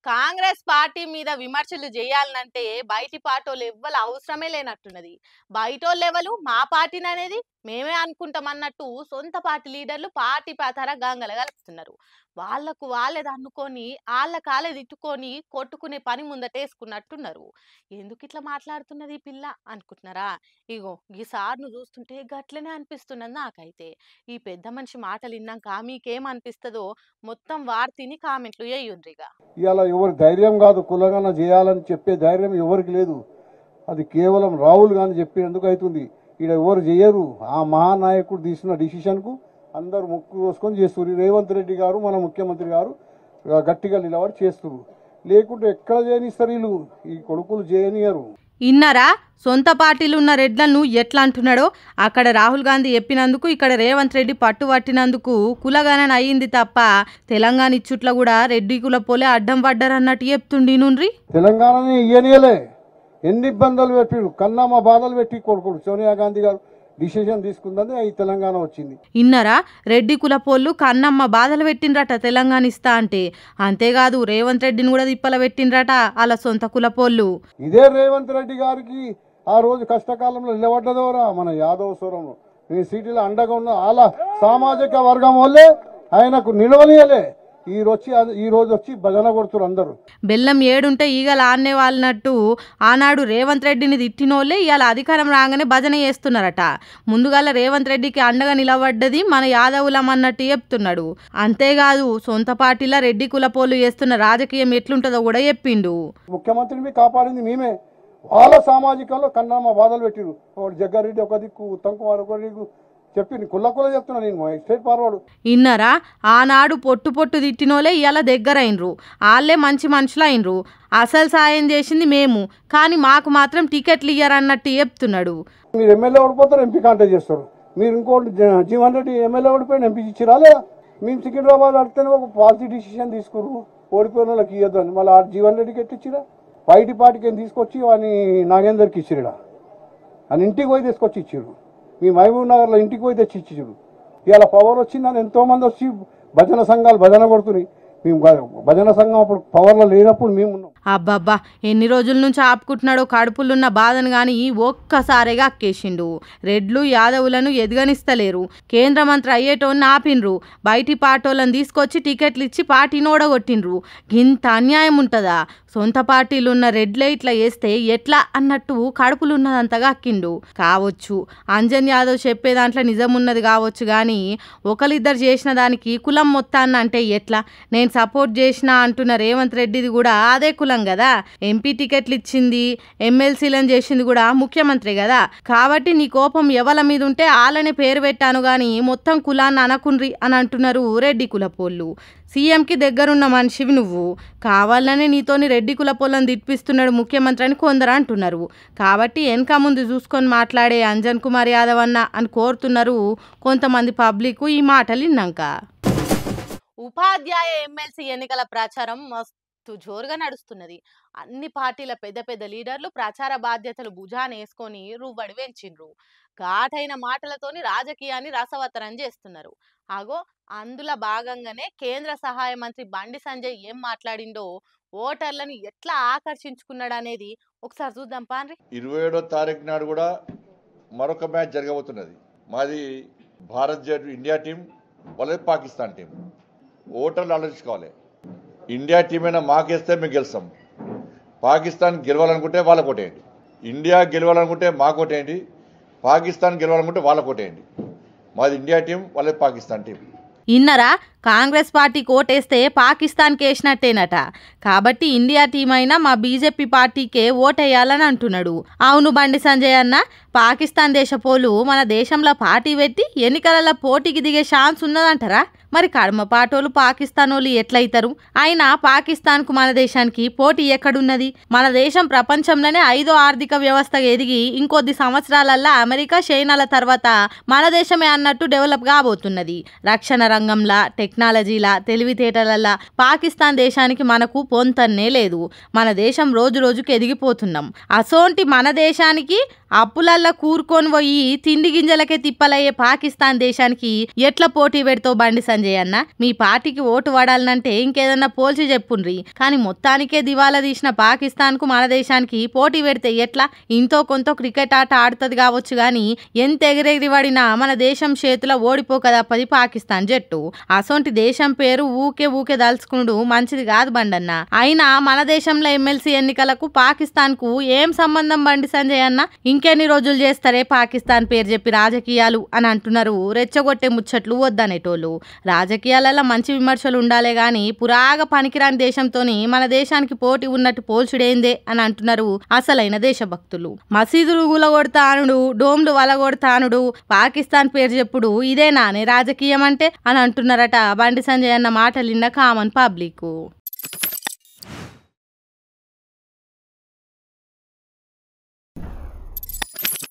Congress party మీద విమర్శలు చేయాలనంటే బయటి పార్టీలు ఎవ్వరు అవసరమే లేనట్టున్నది. బయటోళ్ళు ఎవరు మా పార్టీని అనేది మేమే అనుకుంటాం అన్నట్టు సొంత పార్టీ లీడర్లు పార్టీ పతార గంగల కలుపుతున్నారు. వాళ్ళకు వాళ్ళేది అనుకొని వాళ్ళ కాలే తిట్టుకొని కొట్టుకునే పని ముందటేసుకున్నట్టున్నారు. ఎందుకు ఇట్లా మాట్లాడుతున్నది ఈ పిల్ల అనుకుంటున్నారా? ఇగో ఈ సార్ను చూస్తుంటే గట్లనే అనిపిస్తున్నది నాకైతే. ఈ పెద్ద మనిషి మాటలు విన్నాక మీకేమనిపిస్తుందో మొత్తం వార్తిని కామెంట్లు చేయుండ్రిగా. ఇవాళ ఎవరి ధైర్యం కాదు కులగన చేయాలని చెప్పే ధైర్యం ఎవరికి లేదు. అది కేవలం రాహుల్ గాంధీ చెప్పేందుకు అవుతుంది. ఇక్కడ ఎవరు చేయరు. ఆ మహానాయకుడు తీసిన డిసిషన్కు అందరూ ముక్కు కోసుకొని చేస్తారు. రేవంత్ రెడ్డి గారు మన ముఖ్యమంత్రి గారు గట్టిగా నిలబడి చేస్తారు. లేకుంటే ఎక్కడ చేయనిస్తారు వీళ్ళు, ఈ కొడుకులు చేయనియరు. ఇన్నరా సొంత పార్టీలు ఉన్న రెడ్లను ఎట్లా అంటున్నాడో. అక్కడ రాహుల్ గాంధీ చెప్పినందుకు ఇక్కడ రేవంత్ రెడ్డి పట్టుబట్టినందుకు కులగణన అయ్యింది తప్ప తెలంగాణ ఇచ్చుట్ల కూడా రెడ్డి కుల పోలే అడ్డం పడ్డారన్నట్టు చెప్తుండి నుండ్రి. తెలంగాణని ఇయ్యనియలే, ఎన్ని ఇబ్బందులు పెట్టిరు, కన్నమ్మ బాధలు పెట్టి కొడుకుడు సోనియా గాంధీ గారు డిసిషన్ తీసుకుందని ఈ తెలంగాణ వచ్చింది. ఇన్నరా రెడ్డి కులపోళ్ళు కన్నమ్మ బాధలు పెట్టిండ్రట తెలంగాణ ఇస్తా అంటే. అంతేకాదు రేవంత్ రెడ్డిని కూడా తిప్పల పెట్టిండ్రట అలా సొంత కులపోళ్ళు. ఇదే రేవంత్ రెడ్డి గారికి ఆ రోజు కష్టకాలంలో నిలబడ్డదోరా మన యాదవ స్వరంలో నేను సిటీలో అండగా ఉన్న వాళ్ళ సామాజిక వర్గం వల్లే ఆయనకు నిలవనియలే. ఈ రోజు వచ్చి భజన కొడుతున్నారు అందరూ. బెల్లం ఏడుంటే ఈగలు ఆన్నే వాళ్ళనట్టు ఆనాడు రేవంత్ రెడ్డిని తిట్టినోళ్ళే ఇవాళ అధికారం రాగానే భజన చేస్తున్నారట. ముందుగాల రేవంత్ రెడ్డికి అండగా నిలబడ్డది మన యాదవులం అన్నట్టు చెప్తున్నాడు. అంతేకాదు సొంత పార్టీలో రెడ్డి కులపోళ్ళు చేస్తున్న రాజకీయం ఎట్లుంటుందో కూడా చెప్పిండు. ముఖ్యమంత్రిని కాపాడింది మేమే. వాళ్ళ సామాజికంలో కన్నమ్మ బాధలు పెట్టిరు. ఒకటి జగ్గారెడ్డి ఒక దిక్కు, ఉత్తమ్ కుమార్ ఒక దిక్కు చెప్పింది. కుల్ల చెప్తున్నా నేను స్టేట్ ఫార్వర్డ్. ఇన్నరా ఆనాడు పొట్టు పొట్టు తిట్టినోలే ఇవాళ దగ్గరైనరు. వాళ్ళే మంచి మనుషులు అయినరు. అసలు సాయం చేసింది మేము, కానీ మాకు మాత్రం టికెట్లు ఇయ్యరన్నట్టు చెప్తున్నాడు. మీరు ఎమ్మెల్యే ఓడిపోతారు, ఎంపీ కాంటాక్ట్ చేస్తారు. మీరు ఇంకోటి జీవన్ రెడ్డి ఎమ్మెల్యే ఓడిపోయిన ఎంపీ ఇచ్చిరా లేదా? మేము సికింద్రాబాద్ అడితేనే ఒక పాలసీ డిసిషన్ తీసుకురు, ఓడిపోయిన వాళ్ళకి ఇవ్వద్దు అని. మళ్ళీ జీవన్ రెడ్డికి ఎట్టిచ్చిరా? బయటి పార్టీకి తీసుకొచ్చి వాడిని నాగేందర్కి ఇచ్చిరా. అని ఇంటికి పోయి తీసుకొచ్చి ఇచ్చారు. మీ మహబూబ్ నగర్లో ఇంటికి పోయి తెచ్చి ఇచ్చారు. ఇవాళ పవర్ వచ్చిందని ఎంతోమంది వచ్చి భజన సంఘాలు భజన కొడుతున్నాయి. మేము భజన సంఘం అప్పుడు పవర్లో లేనప్పుడు మేము ఉన్నాం. అబ్బబ్బా ఎన్ని రోజుల నుంచి ఆపుకుంటున్నాడో కడుపులున్న బాధను గాని ఒక్కసారిగా అక్కేసిండు. రెడ్లు యాదవులను ఎదగనిస్తలేరు. కేంద్ర మంత్రి అయ్యేటోన్ని ఆపిండ్రు. బయటి పార్టీలను తీసుకొచ్చి టికెట్లు ఇచ్చి పార్టీని ఓడగొట్టిండ్రు. ఇంత అన్యాయం ఉంటుందా? సొంత పార్టీలు ఉన్న రెడ్లే ఇట్లా చేస్తే ఎట్లా అన్నట్టు కడుపులున్నదంతగా అక్కిండు. కావచ్చు అంజన్ యాదవ్ చెప్పే దాంట్లో నిజం ఉన్నది కావచ్చు, కానీ ఒకరిద్దరు చేసిన దానికి కులం మొత్తాన్ని అంటే ఎట్లా? నేను సపోర్ట్ చేసిన అంటున్న రేవంత్ రెడ్డిది కూడా అదే కులం కదా. ఎంపీ టికెట్లు ఇచ్చింది, ఎమ్మెల్సీలను చేసింది కూడా ముఖ్యమంత్రి కదా. కాబట్టి నీ కోపం ఎవల మీద ఉంటే వాళ్ళనే పేరు పెట్టాను గాని మొత్తం కులాన్ని అనకుండ్రి అని అంటున్నారు రెడ్డి కులపోళ్ళు. సీఎంకి దగ్గరున్న మనిషివి నువ్వు, కావాలనే నీతోని రెడ్డి కులపోళ్ళని తిప్పిస్తున్నాడు ముఖ్యమంత్రి అని కొందరు అంటున్నారు. కాబట్టి వెనక ముందు చూసుకొని మాట్లాడే అంజన్ కుమార్ యాదవ్ అన్న అని కోరుతున్నారు కొంతమంది పబ్లిక్ ఈ మాటలు విన్నాక. ఉపాధ్యాయ ఎమ్మెల్సీ ఎన్నికల ప్రచారం మస్తు జోరుగా నడుస్తున్నది. అన్ని పార్టీల పెద్ద పెద్ద లీడర్లు ప్రచార బాధ్యతలు భుజాన వేసుకొని రువ్వడి వెంచిండ్రు. ఘాటైన మాటలతోని రాజకీయాన్ని రసవత్తరం చేస్తున్నారు. అగో అందులో భాగంగానే కేంద్ర సహాయ మంత్రి బండి సంజయ్ ఏం మాట్లాడిండో, ఓటర్లను ఎట్లా ఆకర్షించుకున్నాడు అనేది ఒకసారి చూద్దాం పాండ్రి. 27వ తారీఖు నాడు కూడా మరొక మ్యాచ్ జరగబోతున్నది. మాది భారత్ ఇండియా టీం, వాళ్ళది పాకిస్తాన్ టీం. ఓటర్లు ఆలోచించుకోవాలి. ఇండియా టీం అయినా మాకేస్తే మేము గెలుస్తాం. పాకిస్తాన్ గెలవాలనుకుంటే వాళ్ళకు ఓటేయండి. ఇండియా గెలవాలనుకుంటే మాకు ఓటేయండి. పాకిస్తాన్ గెలవాలనుకుంటే వాళ్ళకు ఓటేయండి. మాది ఇండియా టీం, వాళ్ళది పాకిస్తాన్ టీం. ఇన్నరా కాంగ్రెస్ పార్టీకి ఓటేస్తే పాకిస్తాన్కి వేసినట్టేనట. కాబట్టి ఇండియా టీం అయినా మా బీజేపీ పార్టీకే ఓటేయాలని అంటున్నాడు. అవును బండి సంజయ్ అన్న, పాకిస్తాన్ దేశపోలు మన దేశంలో పార్టీ పెట్టి ఎన్నికలలో పోటీకి దిగే ఛాన్స్ ఉన్నదంటారా? మరి కడమ పాటోలు పాకిస్తాన్ వాళ్ళు ఎట్లయితారు? అయినా పాకిస్తాన్కు మన దేశానికి పోటీ ఎక్కడున్నది? మన దేశం ప్రపంచంలోనే 5వ ఆర్థిక వ్యవస్థగా ఎదిగి ఇంకొద్ది సంవత్సరాలల్లా అమెరికా, చైనాల తర్వాత మన దేశమే అన్నట్టు డెవలప్ కాబోతున్నది. రక్షణ రంగంలా, టెక్నాలజీలా, తెలివితేటలల్లా పాకిస్తాన్ దేశానికి మనకు పొంతన్నే లేదు. మన దేశం రోజు రోజుకు ఎదిగిపోతున్నాం. అసోంటి మన దేశానికి అప్పులల్లా కూరుకొని పోయి తిండి గింజలకే తిప్పలయ్యే పాకిస్తాన్ దేశానికి ఎట్లా పోటీ పెడతావు బండి సంజయ్ అన్న? మీ పార్టీకి ఓటు పడాలనంటే ఇంకేదన్నా పోల్చి చెప్పుండ్రి, కానీ మొత్తానికే దివాలా తీసిన పాకిస్తాన్ కు మన దేశానికి పోటీ పెడితే ఎట్లా? ఇంతో కొంత క్రికెట్ ఆట ఆడుతుంది కావచ్చు గాని ఎంత ఎగిరెగిరి పడినా మన దేశం చేతిలో ఓడిపోకదప్పది పాకిస్తాన్ జట్టు. అసొంటి దేశం పేరు ఊకే దలుచుకునుడు మంచిది కాదు బండన్న. అయినా మన దేశంలో ఎమ్మెల్సీ ఎన్నికలకు పాకిస్తాన్ కు ఏం సంబంధం బండి సంజయ్ అన్న? ఇంకెన్ని రోజులు చేస్తారే పాకిస్తాన్ పేరు చెప్పి రాజకీయాలు అని అంటున్నారు రెచ్చగొట్టే ముచ్చట్లు వద్దనేటోళ్ళు. రాజకీయాలలో మంచి విమర్శలు ఉండాలే గాని పురాగా పనికిరాని దేశంతోని మన దేశానికి పోటీ ఉన్నట్టు పోల్చుడేందే అని అంటున్నారు అసలైన దేశభక్తులు. మసీదులు గులగొడతానుడు, డోమ్లు వలగొడతానుడు, పాకిస్తాన్ పేరు చెప్పుడు ఇదేనానే రాజకీయం అంటే అని అంటున్నారట బండి సంజయ్ అన్న మాటలిన్న కామన్ పబ్లిక్.